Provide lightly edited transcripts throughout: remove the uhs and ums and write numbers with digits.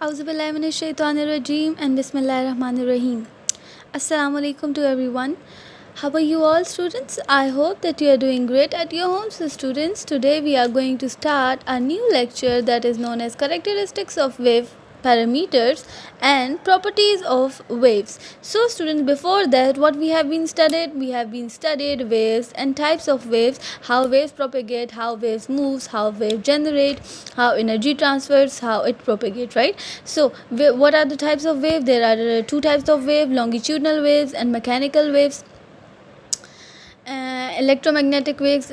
Auzubillahiminash-shaytanir-rajeem and Bismillahir-Rahmanir-Rahim. Assalamu alaikum to everyone. How are you all, students? I hope that you are doing great at your homes. So students, today we are going to start a new lecture that is known as Characteristics of Wave Parameters and Properties of Waves. So students, before that, what we have been studied waves and types of waves, how waves propagate, how waves moves, how waves generate, how energy transfers, how it propagates, right? So what are the types of wave? There are two types of wave: longitudinal waves and mechanical waves. Electromagnetic waves,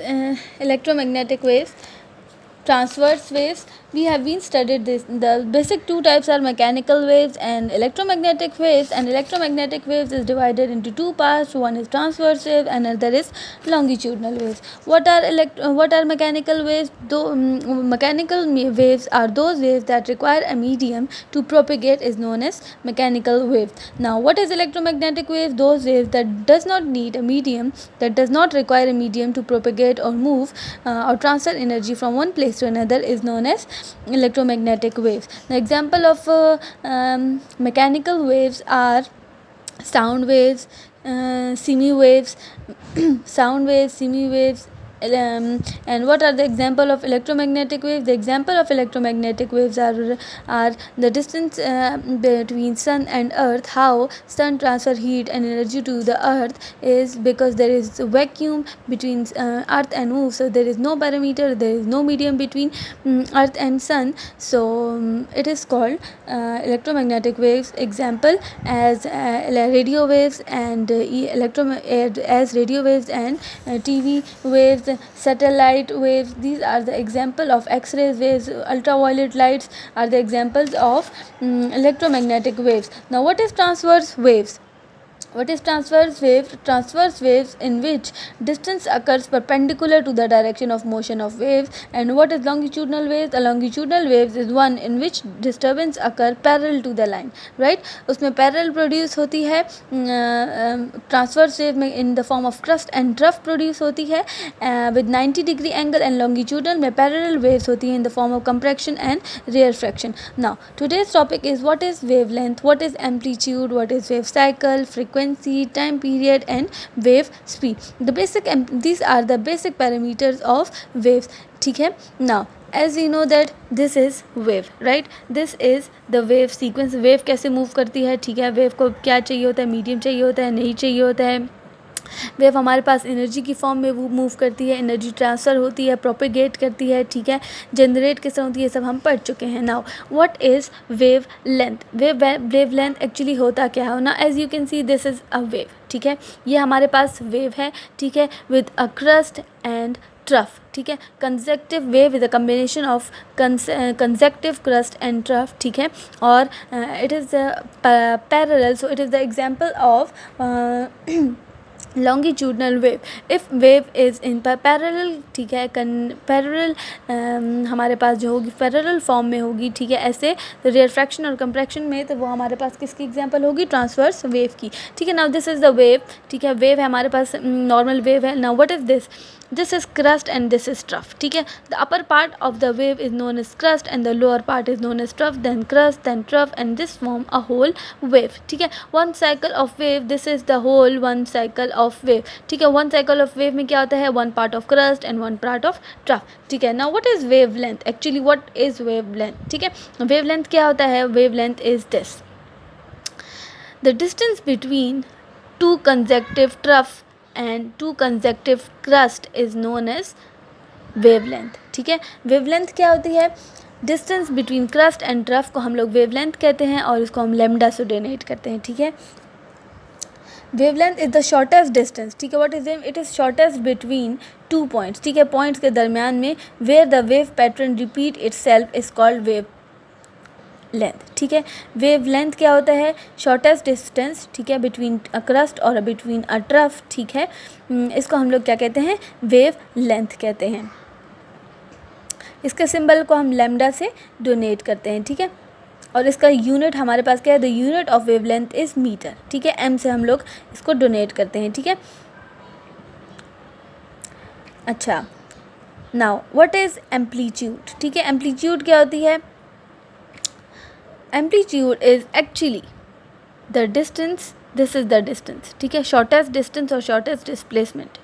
transverse waves. We have been studied this. The basic two types are mechanical waves and electromagnetic waves. And electromagnetic waves is divided into two parts. One is transverse wave and another is longitudinal waves. What are mechanical waves? Mechanical waves are those waves that require a medium to propagate, is known as mechanical waves. Now, what is electromagnetic wave? Those waves that does not need a medium, that does not require a medium to propagate or move or transfer energy from one place to another, is known as electromagnetic waves. The example of mechanical waves are sound waves, semi waves, sound waves, semi waves. And what are the example of electromagnetic waves? The example of electromagnetic waves are the distance between sun and earth. How sun transfer heat and energy to the earth is because there is a vacuum between earth and moon, so there is no parameter, there is no medium between earth and sun, so it is called electromagnetic waves. Example as radio waves and as radio waves and TV waves, satellite waves. These are the example of X-ray waves. Ultraviolet lights are the examples of electromagnetic waves. Now, what is transverse waves? What is transverse wave? Transverse waves in which distance occurs perpendicular to the direction of motion of waves. And what is longitudinal waves? A longitudinal waves is one in which disturbance occur parallel to the line, right? उसमें parallel produce होती है. Transverse wave में in the form of crust and trough produce होती है with 90-degree angle, and longitudinal में parallel waves होती है in the form of compression and rarefaction. Now, today's topic is what is wavelength, what is amplitude, what is wave cycle, frequency, time period, and wave speed. These are the basic parameters of waves. ठीक है. Now, as we know that this is wave, right? This is the wave sequence. wave कैसे move करती है? ठीक है. wave को क्या चाहिए होता है? मीडियम चाहिए होता है, नहीं चाहिए होता है. वेव हमारे पास एनर्जी की फॉर्म में वो मूव करती है, एनर्जी ट्रांसफ़र होती है, प्रोपेगेट करती है, ठीक है. जनरेट किस तरह होती है, सब हम पढ़ चुके हैं. Now what is wavelength? Wavelength actually होता क्या है ना? As you can see this is a wave, ठीक है. ये हमारे पास वेव है, ठीक है, with a crest and trough, ठीक है. Consecutive wave is a combination of consecutive crest and trough, ठीक है. और it is parallel, so it is the example of longitudinal wave. If wave is in parallel, ठीक है, parallel हमारे पास जो होगी पैरेलल फॉर्म में होगी, ठीक है. ऐसे रेफ्रैक्शन और कंप्रेक्शन में, तो वो हमारे पास किसकी एग्जांपल होगी? ट्रांसवर्स वेव की, ठीक है. Now this is the wave, ठीक है. वेव है हमारे पास, नॉर्मल वेव है. Now what is this? This is crust and this is trough, ठीक है. The upper part of the wave is known as crust and the lower part is known as trough, then crust, then trough, and this form a whole wave, ठीक है. One cycle of wave, this is the whole one cycle of wave, ठीक है. one cycle of wave में क्या होता है? one part of crust and one part of trough, ठीक है. Now what is wavelength? Actually what is wavelength? ठीक है. wavelength क्या होता है? wavelength is this: the distance between two consecutive trough and two consecutive crust is known as wavelength, ठीक है. wavelength क्या होती है? Distance between crust and trough को हम लोग वेवलेंथ कहते हैं और इसको हम लेमडा से डोनेट करते हैं, ठीक है. Wavelength is the shortest distance, ठीक है. What is it? Is shortest between two points, ठीक है. पॉइंट्स के दरमियान में where the wave pattern repeat itself is called wavelength, ठीक है. वेव लेंथ क्या होता है? शॉर्टेस्ट डिस्टेंस, ठीक है, बिटवीन अ क्रस्ट और बिटवीन अ ट्रफ, ठीक है. इसको हम लोग क्या कहते हैं? वेव लेंथ कहते हैं. इसके सिंबल को हम लैम्डा से डोनेट करते हैं, ठीक है. और इसका यूनिट हमारे पास क्या है? The unit of wavelength is metre, ठीक है. एम से हम लोग इसको डोनेट करते हैं, ठीक है. अच्छा, नाउ व्हाट इज़ एम्पलीट्यूड? ठीक है. एम्पलीट्यूड क्या होती है? Amplitude is actually the distance, this is the distance, ठीक है, शॉर्टेस्ट डिस्टेंस और शॉर्टेस्ट डिस्प्लेसमेंट,